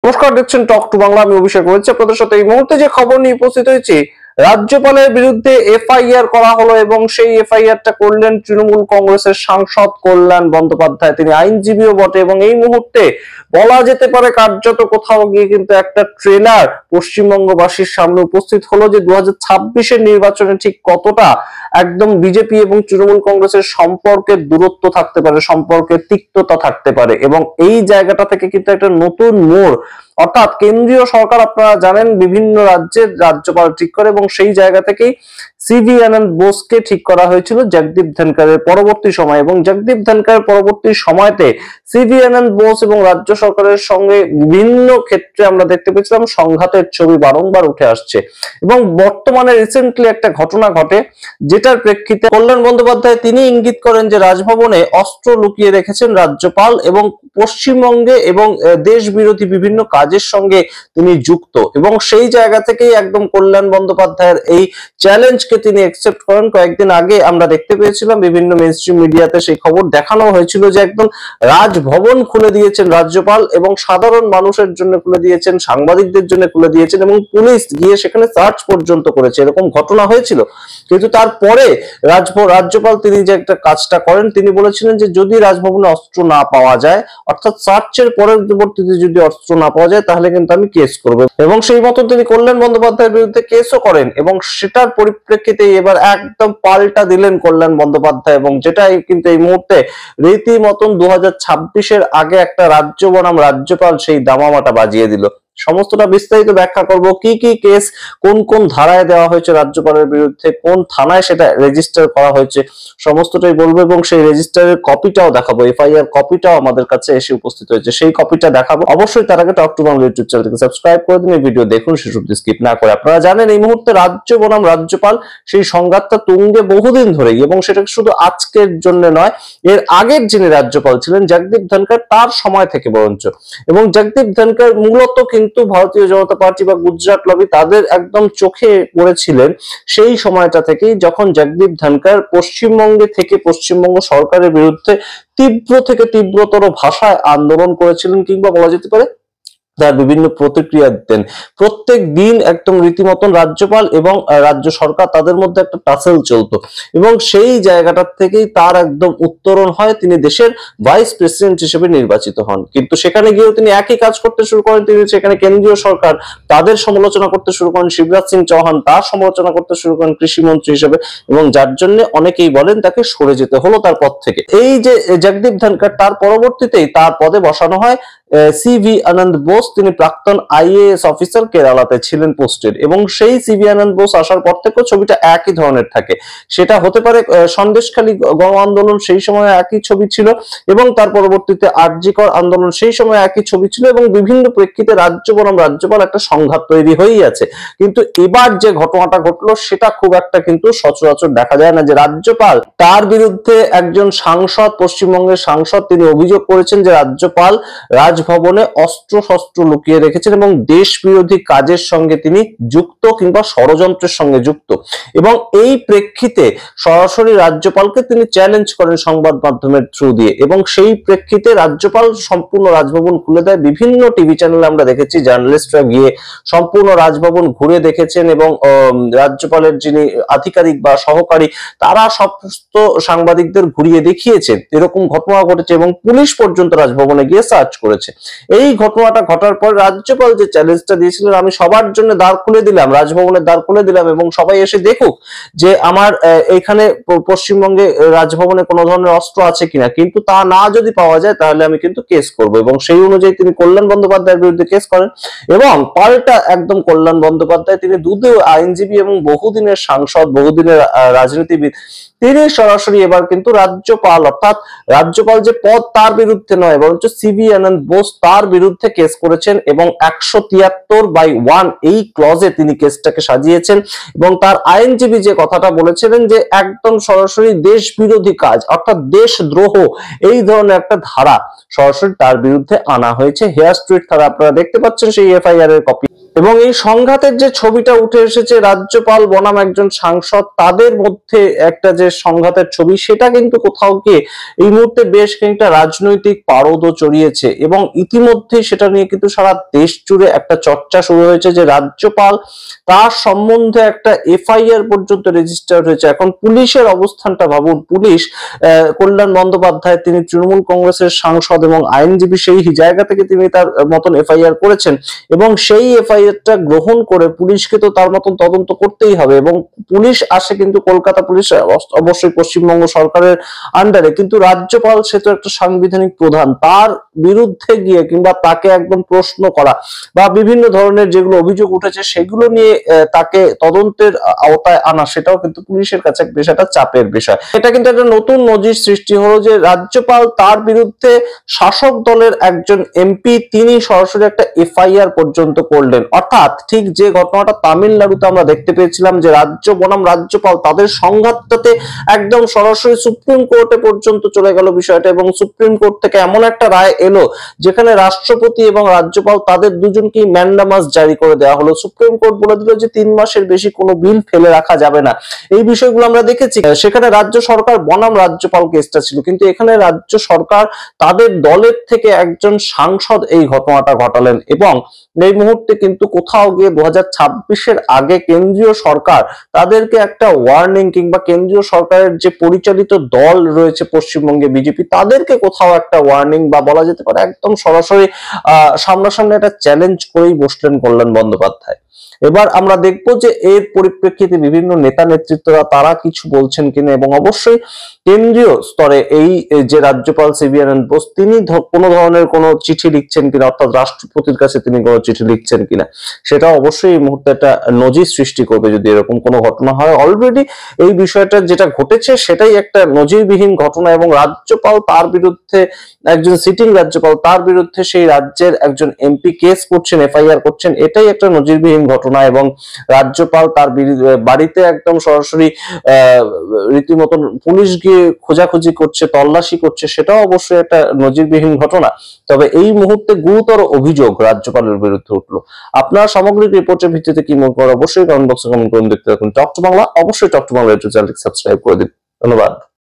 নমস্কার, দেখছেন talk to Bangla. আমি অভিষেক রয়েছে আপনাদের সাথে। এই মুহূর্তে যে খবর নিয়ে উপস্থিত হয়েছি, রাজ্যপালের বিরুদ্ধে এফআইআর করা হলো এবং সেই এফআইআরটা করলেন তৃণমূল কংগ্রেসের সাংসদ কল্যাণ বন্দ্যোপাধ্যায়। তিনি আইনজীবীও বটে এবং এই মুহূর্তে বলা যেতে পারে কার্যত কোথাও গিয়ে কিন্তু একটা ট্রেলার পশ্চিমবঙ্গবাসীর সামনে উপস্থিত হলো যে 2026-এর নির্বাচনে ঠিক কতটা একদম বিজেপি এবং তৃণমূল কংগ্রেসের সম্পর্কের দূরত্ব থাকতে পারে, সম্পর্কের তিক্ততা থাকতে পারে। এবং এই জায়গাটা থেকে কিন্তু একটা নতুন মোড়, অর্থাৎ কেন্দ্রীয় সরকার আপনারা জানেন বিভিন্ন রাজ্যের রাজ্যপাল ঠিক করে এবং সেই জায়গা থেকেই সিভি আনন্দ বোসকে ঠিক করা হয়েছিল জগদীপ ধনকরের পরবর্তী সময়। এবং জগদীপ ধনকরের পরবর্তী সময়তে সিভি আনন্দ বোস এবং রাজ্য সরকারের সঙ্গে বিভিন্ন ক্ষেত্রে আমরা দেখতে পেয়েছিলাম সংঘাতের ছবি বারংবার উঠে আসছে। এবং বর্তমানে রিসেন্টলি একটা ঘটনা ঘটে যেটার প্রেক্ষিতে কল্যাণ বন্দ্যোপাধ্যায় তিনি ইঙ্গিত করেন যে রাজভবনে অস্ত্র লুকিয়ে রেখেছেন রাজ্যপাল এবং পশ্চিমবঙ্গে এবং দেশ বিরোধী বিভিন্ন কাজের সঙ্গে তিনি যুক্ত। এবং সেই জায়গা থেকেই একদম কল্যাণ বন্দ্যোপাধ্যায়ের এই চ্যালেঞ্জকে তিনি অ্যাকসেপ্ট করেন। কয়েকদিন আগে আমরা দেখতে পেয়েছিলাম বিভিন্ন মেইনস্ট্রিম মিডিয়াতে সেই খবর দেখানো হয়েছিল যে একদম রাজভবন খুলে দিয়েছেন রাজ্যপাল এবং সাধারণ মানুষের জন্য খুলে দিয়েছেন, সাংবাদিকদের জন্য খুলে দিয়েছেন এবং পুলিশ গিয়ে সেখানে সার্চ পর্যন্ত করেছে, এরকম ঘটনা হয়েছিল। কিন্তু তারপরে রাজ্যপাল তিনি যে একটা কাজটা করেন, তিনি বলেছিলেন যে যদি রাজভবনে অস্ত্র না পাওয়া যায়, অর্থাৎ সার্চের পরবর্তীতে যদি অস্ত্র না পাওয়া যায় তাহলে কিন্তু আমি কেস করব। এবং সেই মতো তিনি কল্যাণ বন্দ্যোপাধ্যায়ের বিরুদ্ধে কেসও করেন এবং সেটার পরিপ্রেক্ষিতে এবার একদম পাল্টা দিলেন কল্যাণ বন্দ্যোপাধ্যায়। এবং যেটাই কিন্তু এই মুহূর্তে রীতিমতন 2026-এর আগে একটা রাজ্য বনাম রাজ্যপাল সেই দামামাটা বাজিয়ে দিল। সমস্তটা বিস্তারিত ব্যাখ্যা করব, কি কি কেস কোন কোন ধারায় দেওয়া হয়েছে রাজ্যপালের বিরুদ্ধে, কোন থানায় সেটা রেজিস্টার করা হয়েছে, সমস্তটাই বলবো এবং সেই রেজিস্টারের কপিটাও দেখাবো। এফআইআর কপিটাও আমাদের কাছে এসে উপস্থিত হয়েছে, সেই কপিটা দেখাবো। অবশ্যই তার আগে টক টু বাংলা ইউটিউব চ্যানেলকে সাবস্ক্রাইব করে দিন, এই ভিডিও দেখুন শেষ অবধি স্কিপ না করে। আপনারা জানেন এই মুহূর্তে রাজ্য বনাম রাজ্যপাল সেই সংঘাতটা তুঙ্গে বহুদিন ধরেই, এবং সেটা শুধু আজকের জন্য নয়, এর আগের যিনি রাজ্যপাল ছিলেন জগদীপ ধনকর তার সময় থেকে বরঞ্চ। এবং জগদীপ ধনকর মূলত কিন্তু ভারতীয় জনতা পার্টি বা গুজরাট লবি তাদের একদম চোখে পড়েছিলেন সেই সময়টা থেকেই, যখন জগদীপ ধনকর পশ্চিমবঙ্গে থেকে পশ্চিমবঙ্গ সরকারের বিরুদ্ধে তীব্র থেকে তীব্রতর ভাষায় আন্দোলন করেছিলেন, কিংবা বলা যেতে পারে তার বিভিন্ন প্রতিক্রিয়া দিতেন। প্রত্যেক দিন একদম রীতিমতন রাজ্যপাল এবং রাজ্য সরকার তাদের মধ্যে একটা টাসেল চলতো। এবং সেই জায়গাটার থেকেই তার একদম উত্তরণ হয়, তিনি দেশের ভাইস প্রেসিডেন্ট হিসেবে নির্বাচিত হন। কিন্তু সেখানে গিয়েও তিনি একই কাজ করতে শুরু করেন। তিনি সেখানে কেন্দ্রীয় সরকার তাদের সমালোচনা করতে শুরু করেন, শিবরাজ সিং চৌহান তার সমালোচনা করতে শুরু করেন কৃষিমন্ত্রী হিসেবে, এবং যার জন্য অনেকেই বলেন তাকে সরে যেতে হলো তার পদ থেকে। এই যে জগদীপ ধনকর, তার পরবর্তীতেই তার পদে বসানো হয় সিভি আনন্দ বোস। তিনি প্রাক্তন আইএএস অফিসার, কেরালাতে ছিলেন পোস্টেড। এবং সেই সিভি আনন্দ বোস আসার পর থেকেও ছবিটা একই ধরনের থাকে। সেটা হতে পারে সন্দেশখালী গণ আন্দোলন, সেই সময় একই ছবি ছিল, এবং তার পরবর্তীতে আরজিকর আন্দোলন, সেই সময় একই ছবি ছিল। এবং বিভিন্ন প্রেক্ষিতে রাজ্য বনাম রাজ্যপাল একটা সংঘাত তৈরি হয়েই আছে। কিন্তু এবার যে ঘটনাটা ঘটলো সেটা খুব একটা কিন্তু সচরাচর দেখা যায় না, যে রাজ্যপাল তার বিরুদ্ধে একজন সাংসদ, পশ্চিমবঙ্গের সাংসদ, তিনি অভিযোগ করেছেন যে রাজ্যপাল রাজভবনে অস্ত্র শস্ত্র লুকিয়ে রেখেছেন এবং দেশ বিরোধী কাজের সঙ্গে তিনি যুক্ত কিংবা ষড়যন্ত্রের সঙ্গে যুক্ত। এবং এই প্রেক্ষিতে সরাসরি রাজ্যপালকে তিনি চ্যালেঞ্জ করেন সংবাদ মাধ্যমের থ্রু দিয়ে। এবং সেই প্রেক্ষিতে রাজ্যপাল সম্পূর্ণ রাজভবন খুলে দেয়। বিভিন্ন টিভি চ্যানেলে আমরা দেখেছি জার্নালিস্টরা গিয়ে সম্পূর্ণ রাজভবন ঘুরে দেখেছেন, এবং রাজ্যপালের যিনি আধিকারিক বা সহকারী তারা সমস্ত সাংবাদিকদের ঘুরিয়ে দেখিয়েছেন এরকম ঘটনা ঘটেছে, এবং পুলিশ পর্যন্ত রাজভবনে গিয়ে সার্চ করেছে। এই ঘটনাটা ঘটার পর রাজ্যপাল যে চ্যালেঞ্জটা দিয়েছিলেন, আমি সবার জন্য দ্বার খুলে দিলাম, রাজভবনের দ্বার খুলে দিলাম, এবং সবাই এসে দেখুক যে আমার এখানে পশ্চিমবঙ্গে রাজভবনে কোনো ধরনের অস্ত্র আছে কিনা, কিন্তু তা না যদি পাওয়া যায় তাহলে আমি কিন্তু কেস করব। এবং সেই অনুযায়ী তিনি কল্যাণ বন্দ্যোপাধ্যায়ের বিরুদ্ধে কেস করেন। এবং পাল্টা একদম কল্যাণ বন্দ্যোপাধ্যায়, তিনি দুদীয় আইনজীবী এবং বহুদিনের সাংসদ, বহুদিনের রাজনীতিবিদ, তিনি সরাসরি এবার কিন্তু রাজ্যপাল, অর্থাৎ রাজ্যপাল যে পদ তার বিরুদ্ধে নয় বরঞ্চ সিভি আনন্দ বোস তার বিরুদ্ধে কেস করেছেন। এবং 173/1 এই ক্লজে তিনি কেসটাকে সাজিয়েছেন। এবং তার আইনজীবী যে কথাটা বলেছিলেন যে একদম সরাসরি দেশ বিরোধী কাজ, অর্থাৎ দেশদ্রোহ, এই ধরনের একটা ধারা সরাসরি তার বিরুদ্ধে আনা হয়েছে। হেয়ার স্ট্রিট ধারা, আপনারা দেখতে পাচ্ছেন সেই এফআইআর এর কপি। এবং এই সংঘাতের যে ছবিটা উঠে এসেছে রাজ্যপাল বনাম একজন সাংসদ তাদের মধ্যে একটা যে সংঘাতের ছবি, সেটা কিন্তু কোথাও গিয়ে এই মুহূর্তে বেশ খানিকটা রাজনৈতিক পারদও চড়িয়েছে এবং ইতিমধ্যে সেটা নিয়ে কিন্তু সারা দেশ জুড়ে একটা চর্চা শুরু হয়েছে যে রাজ্যপাল তার সম্বন্ধে একটা এফআইআর পর্যন্ত রেজিস্টার হয়েছে। এখন পুলিশের অবস্থানটা ভাবুন, পুলিশ কল্যাণ বন্দ্যোপাধ্যায় তিনি তৃণমূল কংগ্রেসের সাংসদ এবং আইনজীবী, সেই জায়গা থেকে তিনি তার মতন এফআইআর করেছেন এবং সেই এফআইআরটা গ্রহণ করে পুলিশকে তো তার মতন তদন্ত করতেই হবে এবং পুলিশ আসে কিন্তু কলকাতা পুলিশ অবশ্যই পশ্চিমবঙ্গ সরকারের আন্ডারে, কিন্তু রাজ্যপাল সে তো একটা সাংবিধানিক প্রধান, তার বিরুদ্ধে গিয়ে কিংবা তাকে একদম প্রশ্ন করা বা বিভিন্ন ধরনের যেগুলো অভিযোগ উঠেছে সেগুলো নিয়ে তাকে তদন্তের আওতায় আনা, সেটাও কিন্তু পুলিশের কাছে বেশ একটা চাপের বিষয়। এটা কিন্তু একটা নতুন নজির সৃষ্টি হলো যে রাজ্যপাল তার বিরুদ্ধে শাসক দলের একজন এমপি তিনি সরাসরি একটা এফআইআর পর্যন্ত করলেন। অর্থাৎ ঠিক যে ঘটনাটা তামিলনাড়ুতে আমরা দেখতে পেয়েছিলাম যে রাজ্য বনাম রাজ্যপাল তাদের সংঘাতটাতে একদম সরাসরি সুপ্রিম কোর্টে পর্যন্ত চলে গেল বিষয়টা এবং সুপ্রিম কোর্ট থেকে এমন একটা রায় এলো যেখানে রাষ্ট্রপতি এবং রাজ্যপাল তাদের দুজনকেই ম্যান্ডামাস জারি করে দেওয়া হলো। সুপ্রিম কোর্ট বলে দিল যে 3 মাসের বেশি কোনো বিল ফেলে রাখা যাবে না। এই বিষয়গুলো আমরা দেখেছি, সেখানে রাজ্য সরকার বনাম রাজ্যপাল কেসটা ছিল, কিন্তু এখানে রাজ্য সরকার তাদের দলের থেকে একজন সাংসদ এই ঘটনাটা ঘটালেন এবং এই মুহূর্তে কিন্তু কোথাও গিয়ে 2026-এর আগে কেন্দ্রীয় সরকার তাদেরকে একটা ওয়ার্নিং কিংবা কেন্দ্রীয় সরকারের যে পরিচালিত দল রয়েছে পশ্চিমবঙ্গে বিজেপি, তাদেরকে কোথাও একটা ওয়ার্নিং বা বলা যেতে পারে একদম সরাসরি সামনাসামনি একটা চ্যালেঞ্জ করেই বসলেন কল্যাণ বন্দ্যোপাধ্যায়। এবার আমরা দেখবো যে এর পরিপ্রেক্ষিতে বিভিন্ন নেতা নেতৃত্বরা তারা কিছু বলছেন কিনা এবং অবশ্যই কেন্দ্রীয় স্তরে এই যে রাজ্যপাল সিবি আনন্দ বোস তিনি কোনো ধরনের কোনো চিঠি লিখছেন কিনা, অর্থাৎ রাষ্ট্রপতির কাছে তিনি কোনো চিঠি লিখছেন কিনা, সেটা অবশ্যই এই মুহূর্তে একটা নজির সৃষ্টি করবে যদি এরকম কোনো ঘটনা হয়। অলরেডি এই বিষয়টা যেটা ঘটেছে সেটাই একটা নজিরবিহীন ঘটনা এবং রাজ্যপাল তার বিরুদ্ধে একজন সিটিং রাজ্যপাল তার বিরুদ্ধে সেই রাজ্যের একজন এমপি কেস করছেন, এফআইআর করছেন, এটাই একটা নজিরবিহীন ঘটনা এবং রাজ্যপাল তার বাড়িতে একদম সরাসরি রীতিমতন পুলিশ গিয়ে খোঁজাখুঁজি করছে, তল্লাশি করছে, সেটাও অবশ্যই একটা নজিরবিহীন ঘটনা। তবে এই মুহূর্তে গুরুতর অভিযোগ রাজ্যপালের বিরুদ্ধে উঠলো। আপনার সামগ্রিক রিপোর্টের ভিত্তিতে কি মনে করেন অবশ্যই কমেন্ট বক্সে কমেন্ট করুন। দেখতে থাকুন টক টু বাংলা, অবশ্যই টক টু বাংলা ইউটিউব চ্যানেলটি সাবস্ক্রাইব করে দিন। ধন্যবাদ।